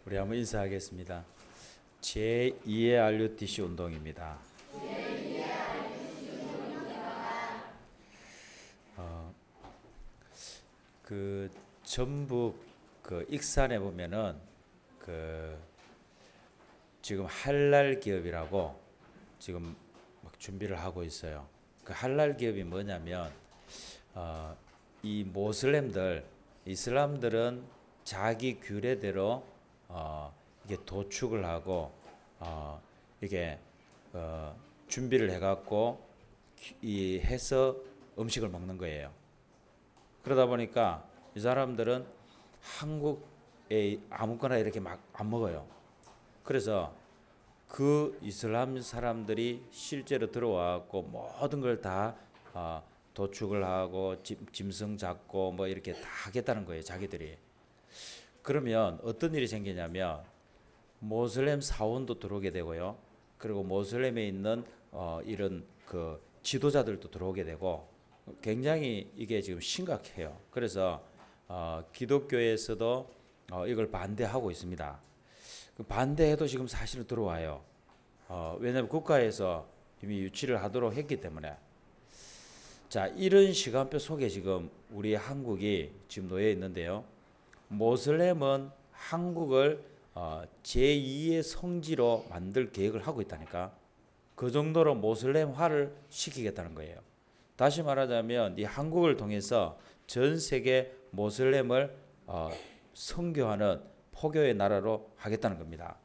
우리 한번 인사하겠습니다. 제2의 RUTC 운동입니다. 그 전북 그 익산에 보면은 그 지금 할랄 기업이라고 지금 막 준비를 하고 있어요. 그 할랄 기업이 뭐냐면 이 모슬렘들, 이슬람들은 자기 규례대로 이게 도축을 하고 이게 준비를 해갖고 이 해서 음식을 먹는 거예요. 그러다 보니까 이 사람들은 한국에 아무거나 이렇게 막 안 먹어요. 그래서 그 이슬람 사람들이 실제로 들어와갖고 모든 걸 다 도축을 하고 짐승 잡고 뭐 이렇게 다 하겠다는 거예요, 자기들이. 그러면 어떤 일이 생기냐면 모슬렘 사원도 들어오게 되고요. 그리고 모슬렘에 있는 이런 그 지도자들도 들어오게 되고 굉장히 이게 지금 심각해요. 그래서 기독교에서도 이걸 반대하고 있습니다. 그 반대해도 지금 사실은 들어와요. 왜냐하면 국가에서 이미 유치를 하도록 했기 때문에. 자, 이런 시간표 속에 지금 우리 한국이 지금 놓여 있는데요. 모슬렘은 한국을 제2의 성지로 만들 계획을 하고 있다니까. 그 정도로 모슬렘화를 시키겠다는 거예요. 다시 말하자면 이 한국을 통해서 전 세계 모슬렘을 선교하는 포교의 나라로 하겠다는 겁니다.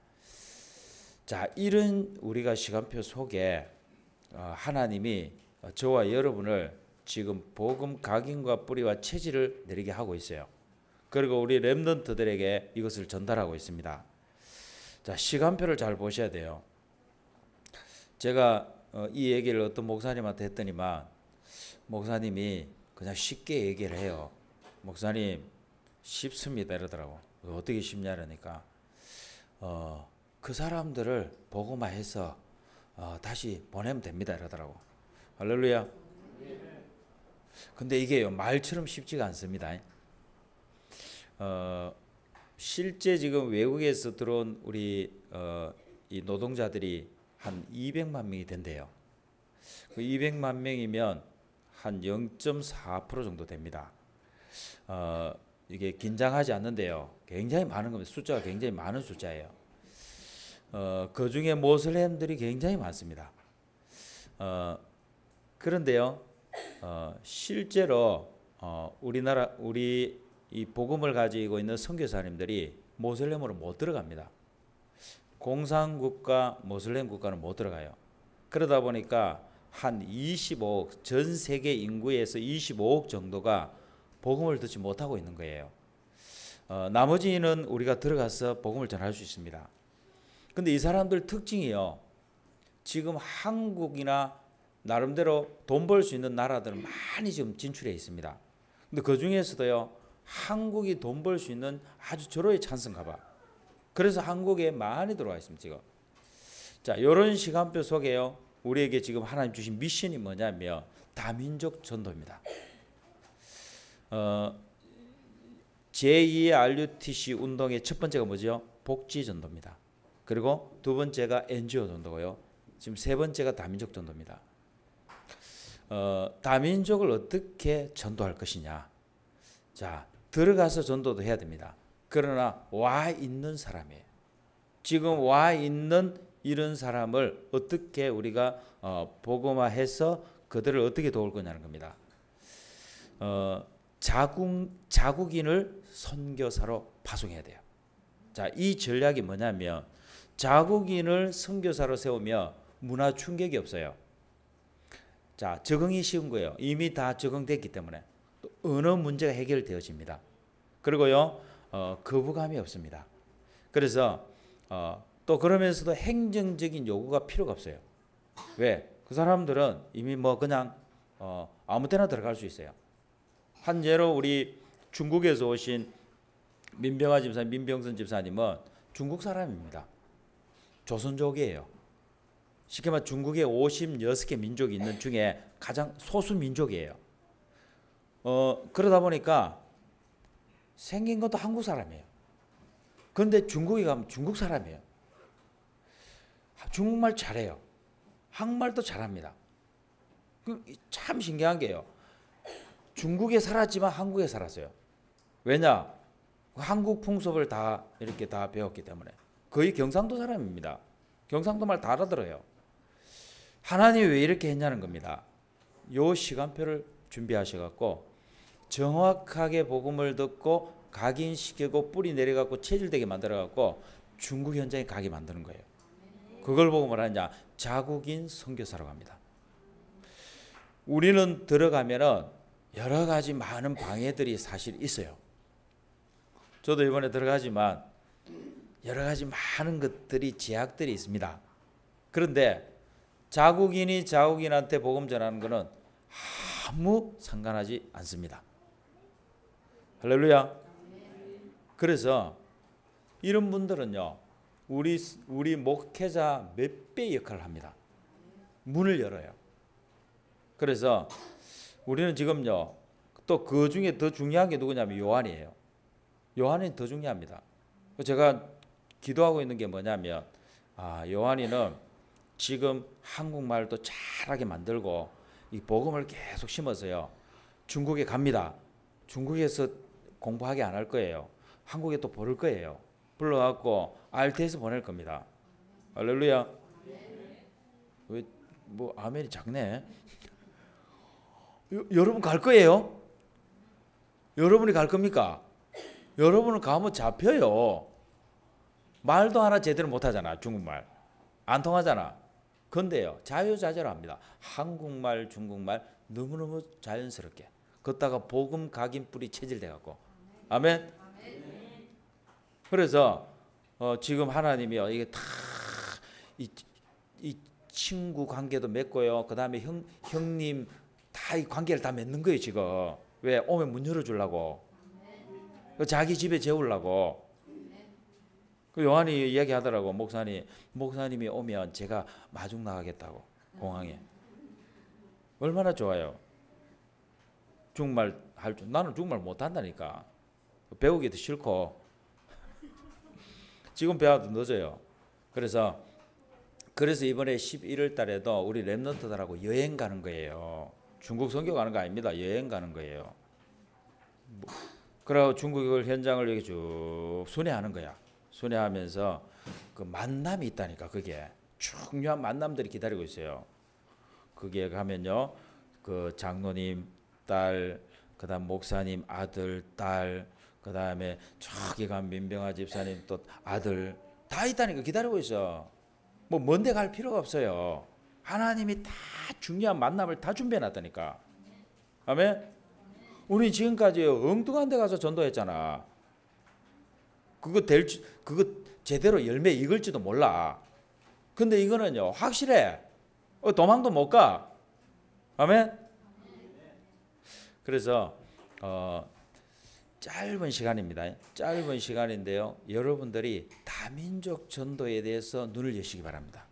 자, 이런 우리가 시간표 속에 하나님이 저와 여러분을 지금 복음 각인과 뿌리와 체질을 내리게 하고 있어요. 그리고 우리 렘넌트들에게 이것을 전달하고 있습니다. 자, 시간표를 잘 보셔야 돼요. 제가 이 얘기를 어떤 목사님한테 했더니만 목사님이 그냥 쉽게 얘기를 해요. 목사님 쉽습니다 이러더라고. 어떻게 쉽냐 그러니까 그 사람들을 복음화해서 다시 보내면 됩니다 이러더라고. 할렐루야. 근데 이게요 말처럼 쉽지가 않습니다. 실제 지금 외국에서 들어온 우리 이 노동자들이 한 200만 명이 된대요. 그 200만 명이면 한 0.4% 정도 됩니다. 이게 긴장하지 않는데요. 굉장히 많은 겁니다. 숫자가 굉장히 많은 숫자예요. 그 중에 모슬렘들이 굉장히 많습니다. 그런데요, 실제로 우리 이 복음을 가지고 있는 선교사님들이 모슬렘으로 못 들어갑니다. 공산국가, 모슬렘 국가는 못 들어가요. 그러다 보니까 한 25억, 전 세계 인구에서 25억 정도가 복음을 듣지 못하고 있는 거예요. 나머지는 우리가 들어가서 복음을 전할 수 있습니다. 근데 이 사람들 특징이요. 지금 한국이나 나름대로 돈 벌 수 있는 나라들은 많이 지금 진출해 있습니다. 근데 그 중에서도요. 한국이 돈 벌 수 있는 아주 절호의 찬스인가 봐. 그래서 한국에 많이 들어와 있습니다. 지금. 자, 이런 시간표 속에요. 우리에게 지금 하나님 주신 미션이 뭐냐면 다민족 전도입니다. 제2의 RUTC 운동의 첫 번째가 뭐죠? 복지 전도입니다. 그리고 두 번째가 NGO 전도고요. 지금 세 번째가 다민족 전도입니다. 다민족을 어떻게 전도할 것이냐? 자, 들어가서 전도도 해야 됩니다. 그러나 와 있는 사람이에요. 지금 와 있는 이런 사람을 어떻게 우리가 복음화해서 그들을 어떻게 도울 거냐는 겁니다. 자국인을 선교사로 파송해야 돼요. 자, 이 전략이 뭐냐면 자국인을 선교사로 세우며 문화 충격이 없어요. 자, 적응이 쉬운 거예요. 이미 다 적응됐기 때문에 또 언어 문제가 해결되어집니다. 그리고요, 거부감이 없습니다. 그래서 또 그러면서도 행정적인 요구가 필요가 없어요. 왜? 그 사람들은 이미 뭐 그냥 아무 때나 들어갈 수 있어요. 한 예로 우리 중국에서 오신 민병아 집사님, 민병선 집사님은 중국 사람입니다. 조선족이에요. 쉽게 말해 중국에 56개 민족이 있는 중에 가장 소수 민족이에요. 그러다 보니까 생긴 것도 한국 사람이에요. 그런데 중국에 가면 중국 사람이에요. 중국말 잘해요. 한국말도 잘합니다. 참 신기한 게요. 중국에 살았지만 한국에 살았어요. 왜냐? 한국 풍습을 다 이렇게 다 배웠기 때문에. 거의 경상도 사람입니다. 경상도 말 다 알아들어요. 하나님이 왜 이렇게 했냐는 겁니다. 요 시간표를 준비하셔갖고 정확하게 복음을 듣고 각인시키고 뿌리 내려갖고 체질되게 만들어갖고 중국 현장에 가게 만드는 거예요. 그걸 보고 뭐라냐? 자국인 선교사라고 합니다. 우리는 들어가면은 여러 가지 많은 방해들이 사실 있어요. 저도 이번에 들어가지만 여러 가지 많은 것들이 제약들이 있습니다. 그런데 자국인이 자국인한테 복음 전하는 것은 아무 상관하지 않습니다. 할렐루야. 그래서 이런 분들은요, 우리 목회자 몇 배 역할을 합니다. 문을 열어요. 그래서 우리는 지금요, 또 그 중에 더 중요한 게 누구냐면 요한이에요. 요한이 더 중요합니다. 제가 기도하고 있는 게 뭐냐면, 요한이는 지금 한국말도 잘하게 만들고 이 복음을 계속 심어서요, 중국에 갑니다. 중국에서 공부하게 안 할 거예요. 한국에 또 부를 거예요. 불러갖고 RT에서 보낼 겁니다. 할렐루야. 왜 뭐 아멘이 작네. 여러분 갈 거예요? 여러분이 갈 겁니까? 여러분은 가면 잡혀요. 말도 하나 제대로 못하잖아. 중국말 안 통하잖아. 근데요, 자유자재로 합니다. 한국말, 중국말 너무너무 자연스럽게. 걷다가 복음 각인 뿌리 체질돼 갖고. 아멘. 그래서 지금 하나님이 이게 다 이 친구 관계도 맺고요. 그 다음에 형님 다 이 관계를 다 맺는 거예요 지금. 왜? 오면 문 열어주려고. 자기 집에 재우려고. 그 요한이 이야기하더라고. 목사님이 오면 제가 마중 나가겠다고. 공항에. 얼마나 좋아요. 중국말 할 줄. 나는 중국말 못한다니까. 배우기도 싫고. 지금 배워도 늦어요. 그래서 이번에 11월 달에도 우리 랩런트들하고 여행 가는 거예요. 중국 선교 가는 거 아닙니다. 여행 가는 거예요. 그리고 중국을 현장을 이렇게 쭉 순회하는 거야. 순회하면서 그 만남이 있다니까. 그게 중요한 만남들이 기다리고 있어요. 그게 가면요, 그 장로님 딸, 그다음 목사님 아들 딸, 그다음에 저기 간 민병아 집사님 또 아들 다 있다니까. 기다리고 있어. 뭐 먼데 갈 필요가 없어요. 하나님이 다 중요한 만남을 다 준비해 놨다니까. 아멘. 우리 지금까지 엉뚱한 데 가서 전도했잖아. 그거 제대로 열매 익을지도 몰라. 근데 이거는요, 확실해. 도망도 못 가. 아멘. 그래서 짧은 시간입니다. 짧은 시간인데요, 여러분들이 다민족 전도에 대해서 눈을 여시기 바랍니다.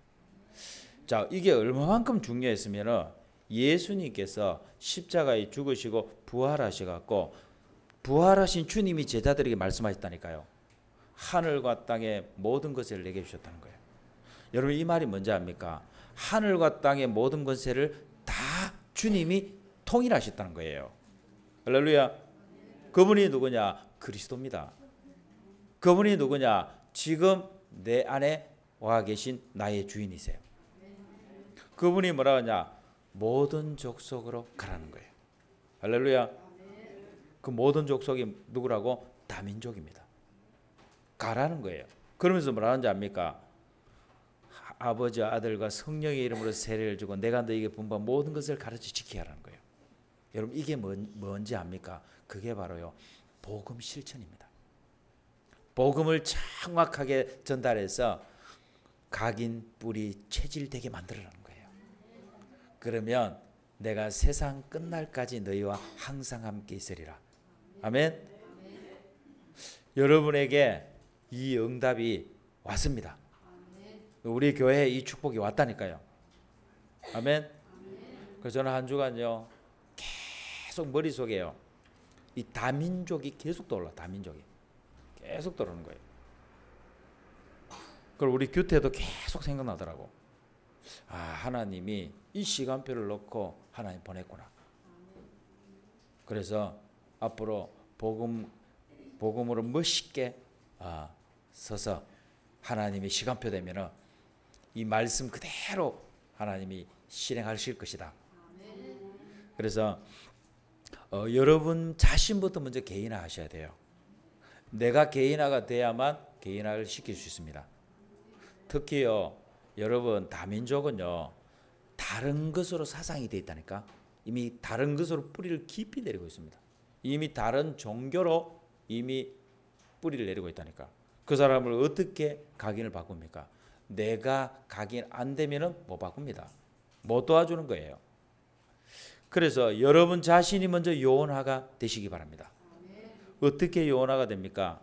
자, 이게 얼마만큼 중요했으면은 예수님께서 십자가에 죽으시고 부활하셔갖고 부활하신 주님이 제자들에게 말씀하셨다니까요. 하늘과 땅의 모든 것을 내게 주셨다는 거예요. 여러분, 이 말이 뭔지 압니까? 하늘과 땅의 모든 것을 다 주님이 통일하셨다는 거예요. 할렐루야. 그분이 누구냐? 그리스도입니다. 그분이 누구냐? 지금 내 안에 와 계신 나의 주인이세요. 그분이 뭐라 하냐? 모든 족속으로 가라는 거예요. 할렐루야. 그 모든 족속이 누구라고? 다민족입니다. 가라는 거예요. 그러면서 뭐라 하는지 압니까? 아버지, 아들과 성령의 이름으로 세례를 주고 내가 너에게 분부한 모든 것을 가르쳐 지키게 하라는 거예요. 여러분, 이게 뭔지 압니까? 그게 바로요, 복음 실천입니다. 복음을 정확하게 전달해서 각인 뿌리 체질되게 만들어라는 거예요. 그러면 내가 세상 끝날까지 너희와 항상 함께 있으리라. 아멘. 여러분에게 이 응답이 왔습니다. 우리 교회에 이 축복이 왔다니까요. 아멘. 그래서 저는 한 주간요, 계속 머릿속에요, 이 다민족이 계속 떠올라. 다민족이 계속 떠오르는 거예요. 그걸 우리 규태도 계속 생각나더라고. 아, 하나님이 이 시간표를 넣고 하나님 보냈구나. 그래서 앞으로 복음으로 멋있게 서서 하나님이 시간표 되면은 이 말씀 그대로 하나님이 실행하실 것이다. 그래서 여러분 자신부터 먼저 개인화 하셔야 돼요. 내가 개인화가 돼야만 개인화를 시킬 수 있습니다. 특히요, 여러분 다민족은요 다른 것으로 사상이 되어 있다니까. 이미 다른 것으로 뿌리를 깊이 내리고 있습니다. 이미 다른 종교로 이미 뿌리를 내리고 있다니까. 그 사람을 어떻게 각인을 바꿉니까? 내가 각인 안 되면은 못 바꿉니다. 못 도와주는 거예요. 그래서 여러분 자신이 먼저 요원화가 되시기 바랍니다. 어떻게 요원화가 됩니까?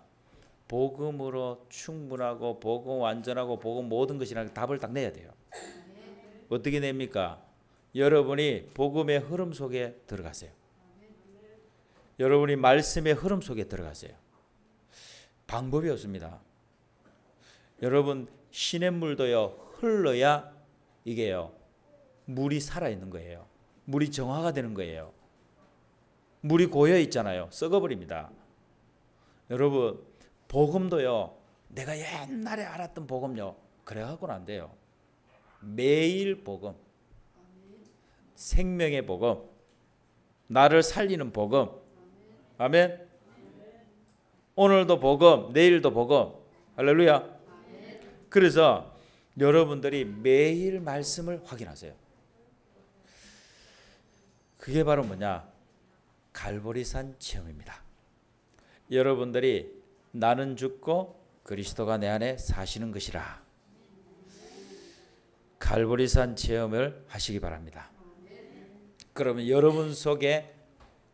복음으로 충분하고 복음 완전하고 복음 모든 것이라는 답을 딱 내야 돼요. 어떻게 냅니까? 여러분이 복음의 흐름 속에 들어가세요. 여러분이 말씀의 흐름 속에 들어가세요. 방법이 없습니다. 여러분 시냇물도요 흘러야 이게요 물이 살아있는 거예요. 물이 정화가 되는 거예요. 물이 고여 있잖아요. 썩어버립니다. 여러분 복음도요 내가 옛날에 알았던 복음요 그래갖고는 안 돼요. 매일 복음, 생명의 복음, 나를 살리는 복음. 아멘. 오늘도 복음, 내일도 복음. 할렐루야. 그래서 여러분들이 매일 말씀을 확인하세요. 그게 바로 뭐냐? 갈보리산 체험입니다. 여러분들이 나는 죽고 그리스도가 내 안에 사시는 것이라. 갈보리산 체험을 하시기 바랍니다. 그러면 여러분 속에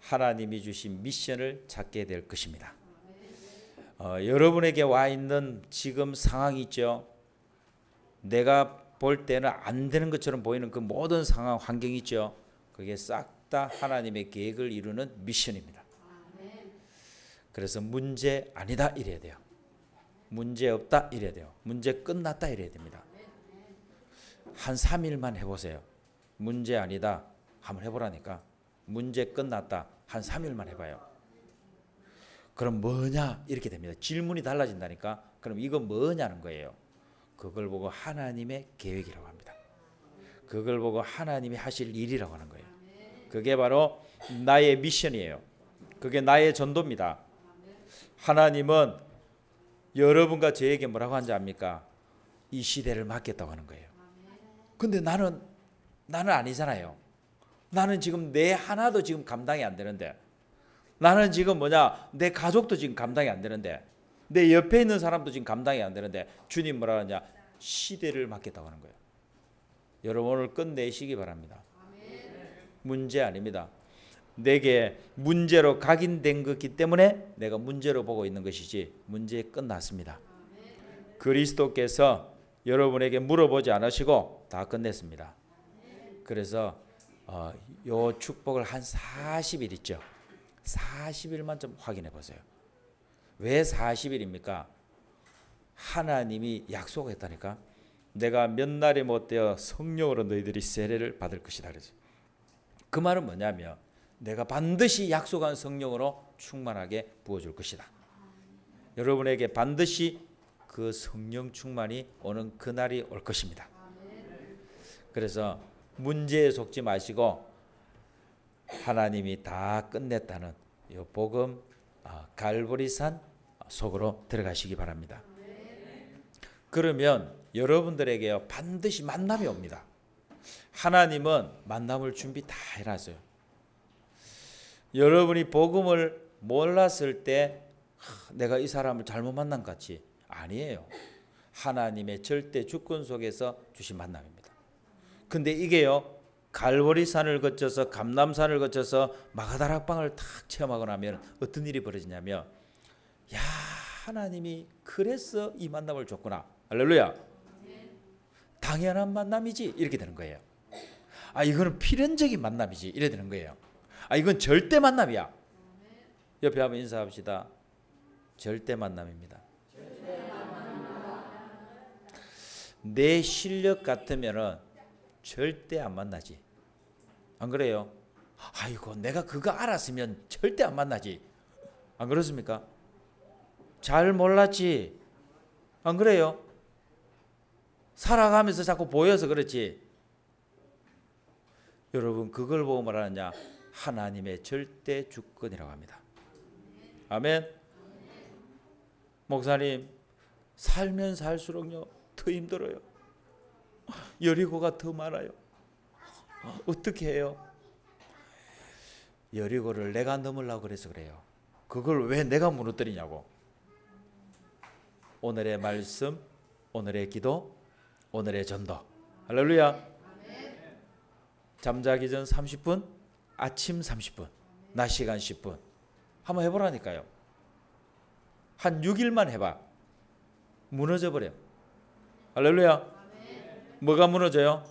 하나님이 주신 미션을 찾게 될 것입니다. 여러분에게 와 있는 지금 상황이 있죠. 내가 볼 때는 안 되는 것처럼 보이는 그 모든 상황, 환경이 있죠. 그게 싹 다 하나님의 계획을 이루는 미션입니다. 그래서 문제 아니다 이래야 돼요. 문제 없다 이래야 돼요. 문제 끝났다 이래야 됩니다. 한 3일만 해보세요. 문제 아니다 한번 해보라니까. 문제 끝났다 한 3일만 해봐요. 그럼 뭐냐 이렇게 됩니다. 질문이 달라진다니까. 그럼 이거 뭐냐는 거예요. 그걸 보고 하나님의 계획이라고 합니다. 그걸 보고 하나님이 하실 일이라고 하는 거예요. 그게 바로 나의 미션이에요. 그게 나의 전도입니다. 하나님은 여러분과 저에게 뭐라고 하는지 압니까? 이 시대를 맡겠다고 하는 거예요. 근데 나는 아니잖아요. 나는 지금 내 하나도 지금 감당이 안 되는데, 나는 지금 내 가족도 지금 감당이 안 되는데, 내 옆에 있는 사람도 지금 감당이 안 되는데 주님 뭐라 하냐? 시대를 맡겠다고 하는 거예요. 여러분 오늘 끝내시기 바랍니다. 문제 아닙니다. 내게 문제로 각인된 것이기 때문에 내가 문제로 보고 있는 것이지 문제 끝났습니다. 그리스도께서 여러분에게 물어보지 않으시고 다 끝냈습니다. 그래서 요 축복을 한 40일 있죠. 40일만 좀 확인해 보세요. 왜 40일입니까? 하나님이 약속했다니까. 내가 몇 날이 못되어 성령으로 너희들이 세례를 받을 것이다 그래서. 그 말은 뭐냐면 내가 반드시 약속한 성령으로 충만하게 부어줄 것이다. 여러분에게 반드시 그 성령 충만이 오는 그날이 올 것입니다. 그래서 문제에 속지 마시고 하나님이 다 끝냈다는 이 복음 갈보리산 속으로 들어가시기 바랍니다. 그러면 여러분들에게 반드시 만남이 옵니다. 하나님은 만남을 준비 다 해놨어요. 여러분이 복음을 몰랐을 때 내가 이 사람을 잘못 만난 것 같이 아니에요. 하나님의 절대 주권 속에서 주신 만남입니다. 근데 이게요 갈보리산을 거쳐서 감람산을 거쳐서 마가다락방을 탁 체험하고 나면 어떤 일이 벌어지냐면 야 하나님이 그래서 이 만남을 줬구나. 할렐루야. 당연한 만남이지 이렇게 되는 거예요. 이거는 필연적인 만남이지 이래 되는 거예요. 이건 절대 만남이야. 옆에 한번 인사합시다. 절대 만남입니다. 내 실력 같으면은 절대 안 만나지. 안 그래요? 아이고 내가 그거 알았으면 절대 안 만나지. 안 그렇습니까? 잘 몰랐지. 안 그래요? 살아가면서 자꾸 보여서 그렇지. 여러분 그걸 보고 말하느냐? 하나님의 절대 주권이라고 합니다. 아멘. 목사님 살면 살수록요 더 힘들어요. 여리고가 더 많아요. 어떻게 해요? 여리고를 내가 넘으려고 그래서 그래요. 그걸 왜 내가 무너뜨리냐고. 오늘의 말씀, 오늘의 기도, 오늘의 전도. 할렐루야. 잠자기 전 30분, 아침 30분, 낮 시간 10분. 한번 해보라니까요. 한 6일만 해봐. 무너져버려. 할렐루야. 뭐가 무너져요?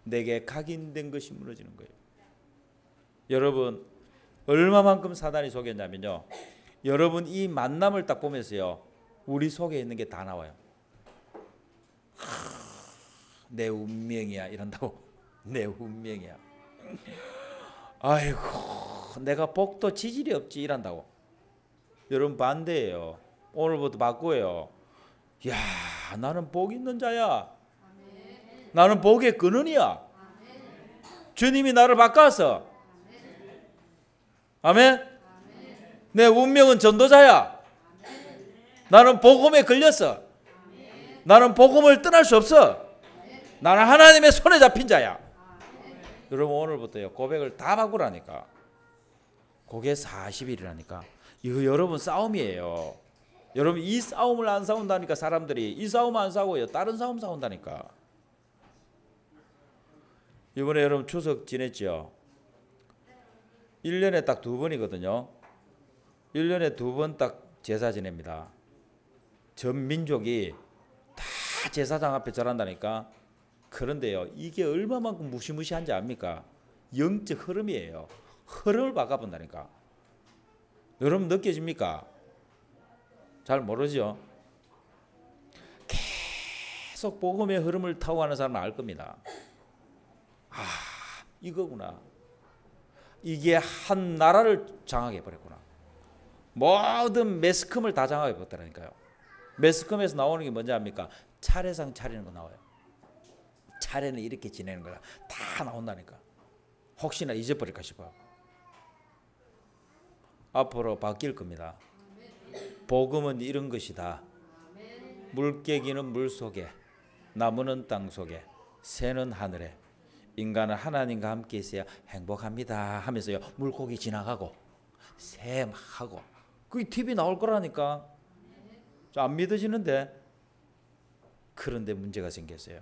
내게 각인된 것이 무너지는 거예요. 여러분 얼마만큼 사단이 속였냐면요. 여러분 이 만남을 딱 보면서요. 우리 속에 있는 게 다 나와요. 내 운명이야 이런다고. 내 운명이야. 아이고 내가 복도 지질이 없지 이란다고. 여러분 반대예요. 오늘부터 바꾸어요. 야 나는 복 있는 자야. 나는 복의 근원이야. 주님이 나를 바꿨어. 아멘. 내 운명은 전도자야. 나는 복음에 걸렸어. 나는 복음을 떠날 수 없어. 나는 하나님의 손에 잡힌 자야. 여러분 오늘부터요 고백을 다 바꾸라니까. 그게 40일이라니까. 이거 여러분 싸움이에요. 여러분 이 싸움을 안 싸운다니까. 사람들이 이 싸움 안 싸고요 다른 싸움 싸운다니까. 이번에 여러분 추석 지냈죠? 1년에 딱 2번이거든요. 1년에 2번 딱 제사 지냅니다. 전 민족이 다 제사장 앞에 절한다니까. 그런데요 이게 얼마만큼 무시무시한지 압니까? 영적 흐름이에요. 흐름을 바꿔본다니까. 여러분 느껴집니까? 잘 모르죠? 계속 복음의 흐름을 타고 가는 사람은 알 겁니다. 아 이거구나. 이게 한 나라를 장악해 버렸구나. 모든 매스컴을 다 장악해 버렸다니까요. 매스컴에서 나오는 게 뭔지 압니까? 차례상 차리는 거 나와요. 차례는 이렇게 지내는 거야. 다 나온다니까. 혹시나 잊어버릴까 싶어. 앞으로 바뀔 겁니다. 복음은 이런 것이다. 물개기는 물 속에, 나무는 땅 속에, 새는 하늘에, 인간은 하나님과 함께 있어야 행복합니다 하면서요 물고기 지나가고 새 막 하고 그게 TV 나올 거라니까. 안 믿어지는데. 그런데 문제가 생겼어요.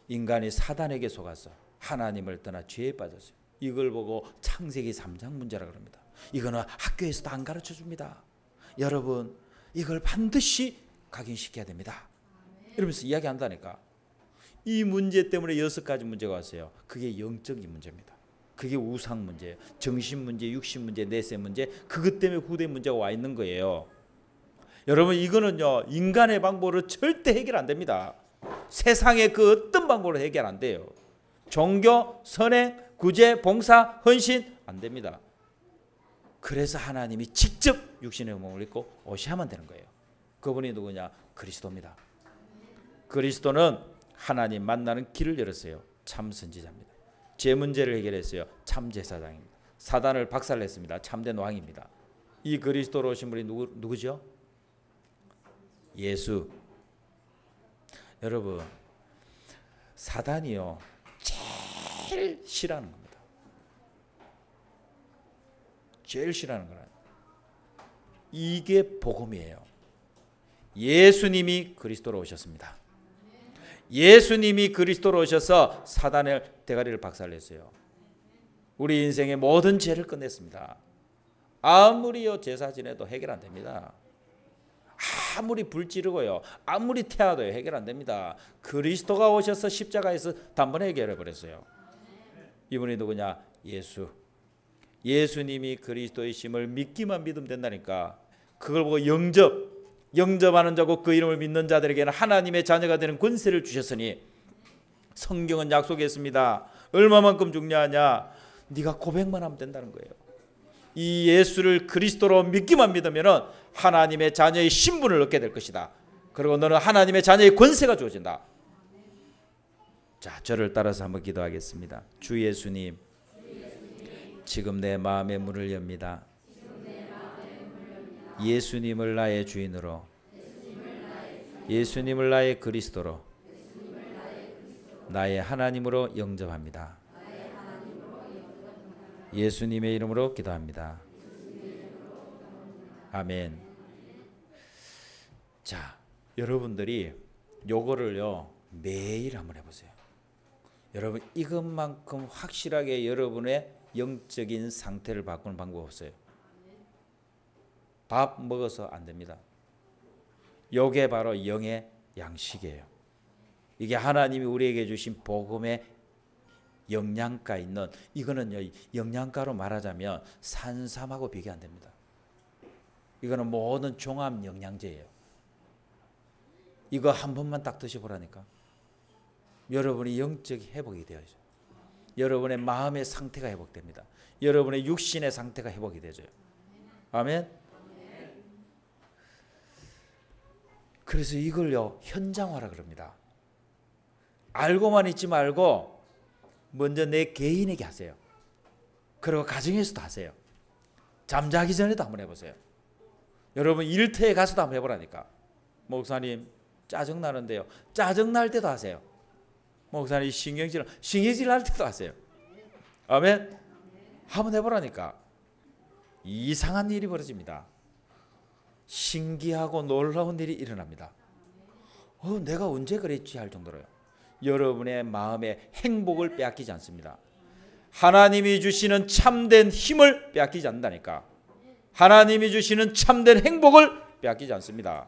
인간이 사단에게 속았어. 하나님을 떠나 죄에 빠졌어요. 이걸 보고 창세기 3장 문제라 그럽니다. 이거는 학교에서도 안 가르쳐 줍니다. 여러분 이걸 반드시 각인시켜야 됩니다. 이러면서 이야기한다니까. 이 문제 때문에 6가지 문제가 왔어요. 그게 영적인 문제입니다. 그게 우상 문제예요. 정신 문제, 육신 문제, 내세 문제. 그것 때문에 후대 문제가 와 있는 거예요. 여러분 이거는요 인간의 방법으로 절대 해결 안 됩니다. 세상의 그 어떤 방법으로 해결 안 돼요. 종교, 선행, 구제, 봉사, 헌신 안 됩니다. 그래서 하나님이 직접 육신의 몸을 입고 오셔야만 되는 거예요. 그분이 누구냐? 그리스도입니다. 그리스도는 하나님 만나는 길을 열었어요. 참 선지자입니다. 제 문제를 해결했어요. 참 제사장입니다. 사단을 박살냈습니다. 참된 왕입니다. 이 그리스도로 오신 분이 누구죠? 예수. 여러분 사단이요 제일 싫어하는 겁니다. 제일 싫어하는 거라. 이게 복음이에요. 예수님이 그리스도로 오셨습니다. 예수님이 그리스도로 오셔서 사단의 대가리를 박살냈어요. 우리 인생의 모든 죄를 끝냈습니다. 아무리요 제사 지내도 해결 안 됩니다. 아무리 불 지르고요 아무리 태워도요 해결 안 됩니다. 그리스도가 오셔서 십자가에서 단번에 해결해 버렸어요. 이분이 누구냐? 예수. 예수님이 그리스도의 심을 믿기만 믿으면 된다니까. 그걸 보고 영접 영접하는 자고 그 이름을 믿는 자들에게는 하나님의 자녀가 되는 권세를 주셨으니 성경은 약속했습니다. 얼마만큼 중요하냐? 네가 고백만 하면 된다는 거예요. 이 예수를 그리스도로 믿기만 믿으면 하나님의 자녀의 신분을 얻게 될 것이다. 그리고 너는 하나님의 자녀의 권세가 주어진다. 자, 저를 따라서 한번 기도하겠습니다. 주 예수님, 지금 내 마음의 문을 엽니다. 예수님을 나의 주인으로, 예수님을 나의 그리스도로, 나의 하나님으로 영접합니다. 예수님의 이름으로 기도합니다. 아멘. 자, 여러분들이 요거를요 매일 한번 해보세요. 여러분, 이것만큼 확실하게 여러분의 영적인 상태를 바꾸는 방법 없어요. 밥 먹어서 안 됩니다. 요게 바로 영의 양식이에요. 이게 하나님이 우리에게 주신 복음의 영양가 있는, 이거는요 영양가로 말하자면 산삼하고 비교 안 됩니다. 이거는 모든 종합 영양제예요. 이거 한 번만 딱 드셔보라니까. 여러분이 영적 회복이 되어요. 여러분의 마음의 상태가 회복됩니다. 여러분의 육신의 상태가 회복이 되죠. 아멘. 그래서 이걸요 현장화라 그럽니다. 알고만 있지 말고 먼저 내 개인에게 하세요. 그리고 가정에서도 하세요. 잠자기 전에도 한번 해보세요. 여러분 일터에 가서도 한번 해보라니까. 목사님 짜증나는데요. 짜증날 때도 하세요. 목사님 신경질 날 때도 하세요. 아멘. 한번 해보라니까. 이상한 일이 벌어집니다. 신기하고 놀라운 일이 일어납니다. 내가 언제 그랬지 할 정도로요. 여러분의 마음의 행복을 빼앗기지 않습니다. 하나님이 주시는 참된 힘을 빼앗기지 않는다니까. 하나님이 주시는 참된 행복을 빼앗기지 않습니다.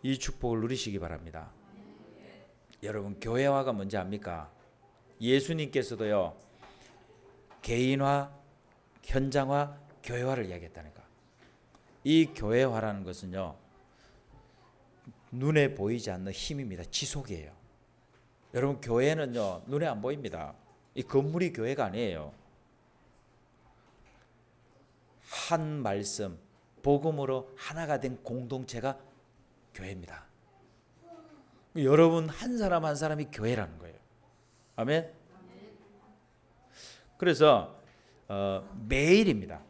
이 축복을 누리시기 바랍니다. 여러분, 교회화가 뭔지 압니까? 예수님께서도요 개인화, 현장화, 교회화를 이야기했다니까. 이 교회화라는 것은요 눈에 보이지 않는 힘입니다. 지속이에요. 여러분, 교회는요 눈에 안 보입니다. 이 건물이 교회가 아니에요. 한 말씀, 복음으로 하나가 된 공동체가 교회입니다. 여러분 한 사람 한 사람이 교회라는 거예요. 아멘. 그래서 매일입니다.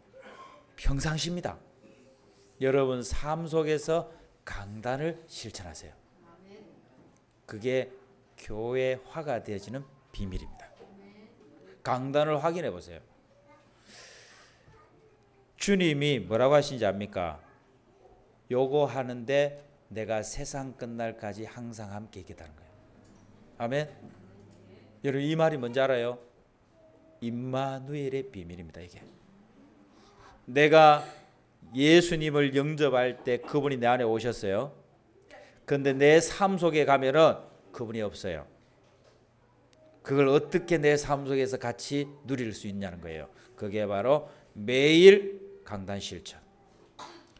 평상시입니다. 여러분 삶 속에서 강단을 실천하세요. 그게 교회화가 되어지는 비밀입니다. 강단을 확인해 보세요. 주님이 뭐라고 하신지 압니까? 요거 하는데 내가 세상 끝날까지 항상 함께 있겠다는 거예요. 아멘. 여러분 이 말이 뭔지 알아요? 임마누엘의 비밀입니다. 이게 내가 예수님을 영접할 때 그분이 내 안에 오셨어요. 그런데 내 삶 속에 가면은 그분이 없어요. 그걸 어떻게 내 삶 속에서 같이 누릴 수 있냐는 거예요. 그게 바로 매일 강단 실천,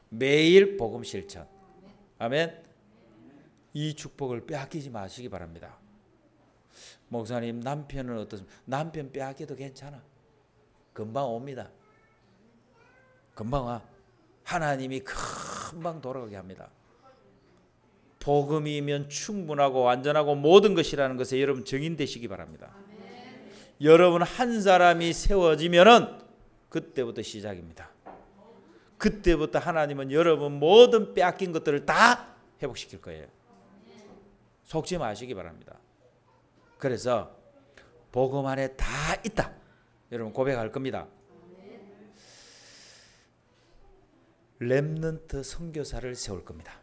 매일 복음 실천. 아멘. 이 축복을 빼앗기지 마시기 바랍니다. 목사님, 남편은 어떻습니까? 남편 빼앗겨도 괜찮아. 금방 옵니다. 금방 와. 하나님이 금방 돌아가게 합니다. 복음이면 충분하고 완전하고 모든 것이라는 것에 여러분 정인되시기 바랍니다. 아멘. 여러분 한 사람이 세워지면은 그때부터 시작입니다. 그때부터 하나님은 여러분 모든 빼앗긴 것들을 다 회복시킬 거예요. 속지 마시기 바랍니다. 그래서 복음 안에 다 있다. 여러분 고백할 겁니다. 렘넌트 선교사를 세울 겁니다.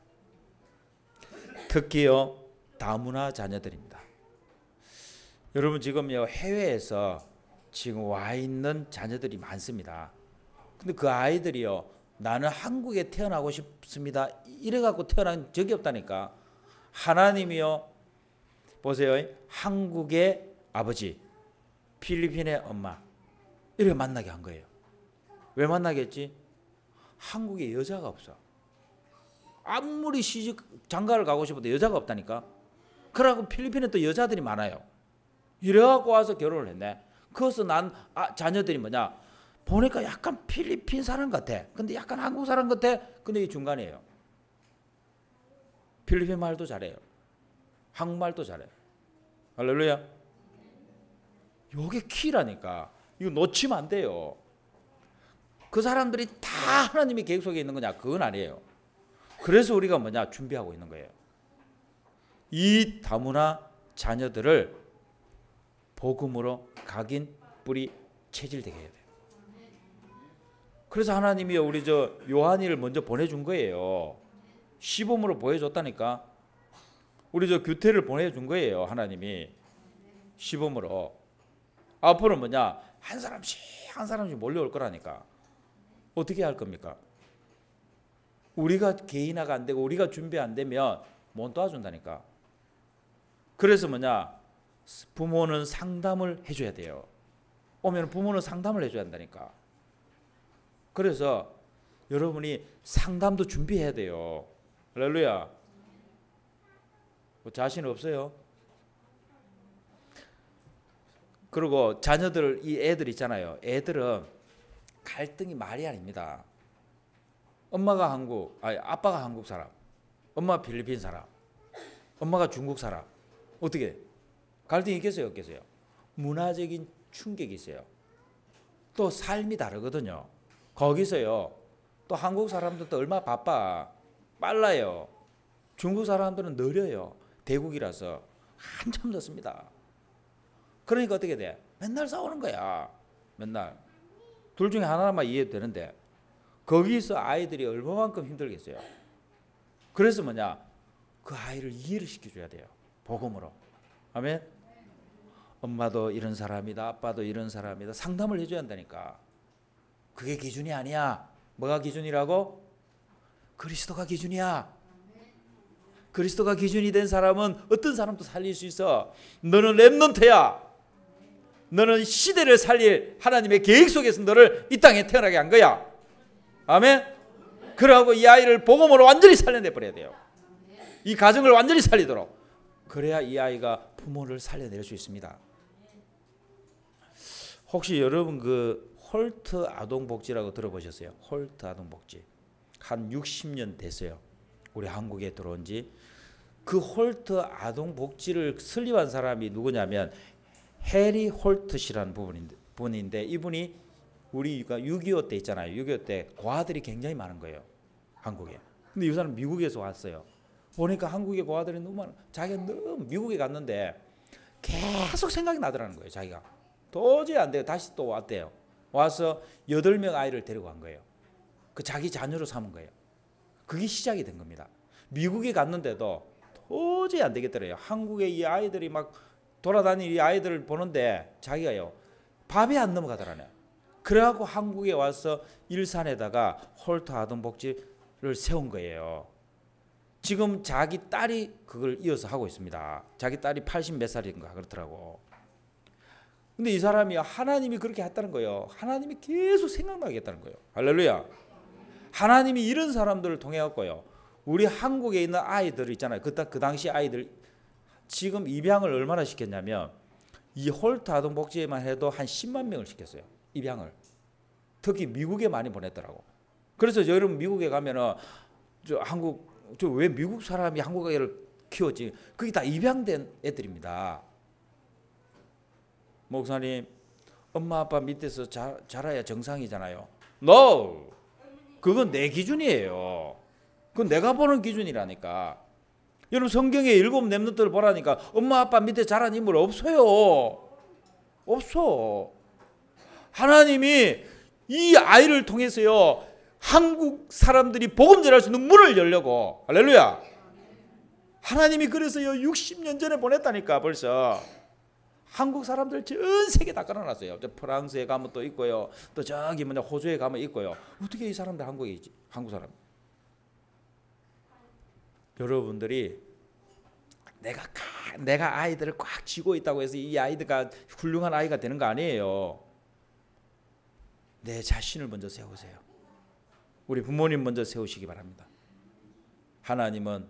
특히요 다문화 자녀들입니다. 여러분 지금요 해외에서 지금 와 있는 자녀들이 많습니다. 근데 그 아이들이요 나는 한국에 태어나고 싶습니다 이래 갖고 태어난 적이 없다니까. 하나님이요 보세요, 한국의 아버지, 필리핀의 엄마 이렇게 만나게 한 거예요. 왜 만나겠지? 한국에 여자가 없어. 아무리 시집 장가를 가고 싶어도 여자가 없다니까. 그러고 필리핀에 또 여자들이 많아요. 이래갖고 와서 결혼을 했네. 그래서 난 자녀들이 뭐냐, 보니까 약간 필리핀 사람 같아. 근데 약간 한국 사람 같아. 근데 이 중간이에요. 필리핀 말도 잘해요. 한국말도 잘해요. 할렐루야. 요게 키라니까. 이거 놓치면 안 돼요. 그 사람들이 다 하나님의 계획 속에 있는 거냐? 그건 아니에요. 그래서 우리가 뭐냐? 준비하고 있는 거예요. 이 다문화 자녀들을 복음으로 각인, 뿌리, 체질되게 해야 돼요. 그래서 하나님이 우리 요한이를 먼저 보내준 거예요. 시범으로 보여줬다니까. 우리 규태를 보내준 거예요. 하나님이 시범으로. 앞으로 뭐냐? 한 사람씩 몰려올 거라니까. 어떻게 할 겁니까? 우리가 개인화가 안 되고 우리가 준비 안 되면 못 도와준다니까. 그래서 뭐냐? 부모는 상담을 해줘야 돼요. 오면 부모는 상담을 해줘야 한다니까. 그래서 여러분이 상담도 준비해야 돼요. 할렐루야. 자신 없어요? 그리고 자녀들, 이 애들 있잖아요. 애들은 갈등이 말이 아닙니다. 엄마가 아빠가 한국 사람, 엄마가 필리핀 사람, 엄마가 중국 사람. 어떻게 갈등이 있겠어요, 없겠어요? 문화적인 충격이 있어요. 또 삶이 다르거든요. 거기서요, 또 한국 사람들도 얼마나 바빠, 빨라요. 중국 사람들은 느려요. 대국이라서 한참 늦습니다. 그러니까 어떻게 돼? 맨날 싸우는 거야. 맨날. 둘 중에 하나만 이해되는데 거기서 아이들이 얼마만큼 힘들겠어요. 그래서 뭐냐? 그 아이를 이해를 시켜줘야 돼요. 복음으로. 아멘. 엄마도 이런 사람이다. 아빠도 이런 사람이다. 상담을 해줘야 한다니까. 그게 기준이 아니야. 뭐가 기준이라고? 그리스도가 기준이야. 그리스도가 기준이 된 사람은 어떤 사람도 살릴 수 있어. 너는 렘넌트야. 너는 시대를 살릴 하나님의 계획 속에서 너를 이 땅에 태어나게 한 거야. 아멘. 그러고 이 아이를 복음으로 완전히 살려내 버려야 돼요. 이 가정을 완전히 살리도록. 그래야 이 아이가 부모를 살려낼 수 있습니다. 혹시 여러분 그 홀트 아동복지라고 들어보셨어요? 홀트 아동복지. 한 60년 됐어요. 우리 한국에 들어온 지. 그 홀트 아동복지를 설립한 사람이 누구냐면 해리 홀트시라는 분인데 이분이 우리가 6.25 때 있잖아요. 6.25 때 고아들이 굉장히 많은 거예요. 한국에. 근데 이 사람 미국에서 왔어요. 보니까 한국의 고아들이 너무 많아. 자기가 너무 미국에 갔는데 계속 생각이 나더라는 거예요. 자기가. 도저히 안 돼요. 다시 또 왔대요. 와서 8명 아이를 데리고 간 거예요. 그 자기 자녀로 삼은 거예요. 그게 시작이 된 겁니다. 미국에 갔는데도 도저히 안 되겠더래요. 한국에 이 아이들이 막 돌아다니는 이 아이들을 보는데 자기가요 밥이 안 넘어가더라네요. 그래갖고 한국에 와서 일산에다가 홀트 아동복지를 세운 거예요. 지금 자기 딸이 그걸 이어서 하고 있습니다. 자기 딸이 80 몇 살인가 그렇더라고. 근데 이 사람이 하나님이 그렇게 했다는 거예요. 하나님이 계속 생각나게 했다는 거예요. 할렐루야. 하나님이 이런 사람들을 통해 갖고요. 우리 한국에 있는 아이들 있잖아요. 그 당시 아이들 지금 입양을 얼마나 시켰냐면 이 홀트 아동복지에만 해도 한 10만 명을 시켰어요. 입양을. 특히 미국에 많이 보냈더라고. 그래서 여러분 미국에 가면은 왜 미국 사람이 한국 애를 키웠지? 그게 다 입양된 애들입니다. 목사님, 엄마 아빠 밑에서 자라야 정상이잖아요. No! 그건 내 기준이에요. 그건 내가 보는 기준이라니까. 여러분 성경에 7 렘넌트를 보라니까 엄마 아빠 밑에 자란 인물 없어요. 없어. 하나님이 이 아이를 통해서요 한국 사람들이 복음 전할 수 있는 문을 열려고. 할렐루야. 하나님이 그래서요 60년 전에 보냈다니까. 벌써 한국 사람들 전 세계 다 깔아놨어요. 저 프랑스에 가면 또 있고요. 또 저기 호주에 가면 있고요. 어떻게 이 사람들 한국에 있지? 한국 사람. 여러분들이 내가 아이들을 꽉 쥐고 있다고 해서 이 아이들가 훌륭한 아이가 되는 거 아니에요. 내 자신을 먼저 세우세요. 우리 부모님 먼저 세우시기 바랍니다. 하나님은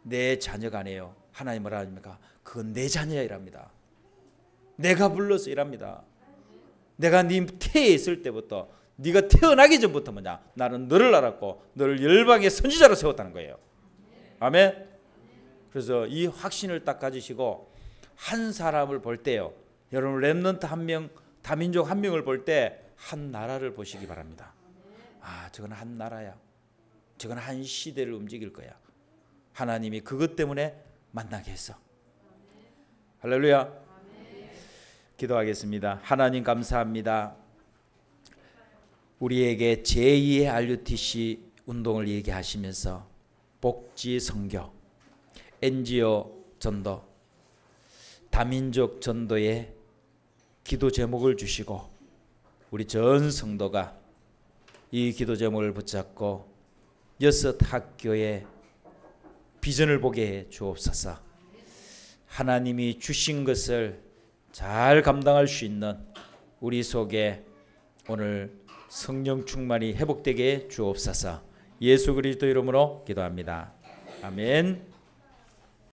내 자녀가 아니에요. 하나님 뭐라 합니까? 그건 내 자녀야 이랍니다. 내가 불러서 이랍니다. 내가 네 태에 있을 때부터, 네가 태어나기 전부터 뭐냐, 나는 너를 알았고 너를 열방의 선지자로 세웠다는 거예요. 아멘. 그래서 이 확신을 딱 가지시고 한 사람을 볼 때요, 여러분 렘넌트 한 명, 다민족 한 명을 볼 때 한 나라를 보시기 바랍니다. 아, 저건 한 나라야. 저건 한 시대를 움직일 거야. 하나님이 그것 때문에 만나게 했어. 할렐루야. 기도하겠습니다. 하나님 감사합니다. 우리에게 제2의 RUTC 운동을 얘기하시면서 복지 선교, NGO 전도, 다민족 전도의 기도 제목을 주시고 우리 전 성도가 이 기도 제목을 붙잡고 6 학교의 비전을 보게 해 주옵소서. 하나님이 주신 것을 잘 감당할 수 있는 우리 속에 오늘 성령 충만이 회복되게 해 주옵소서. 예수 그리스도 이름으로 기도합니다. 아멘.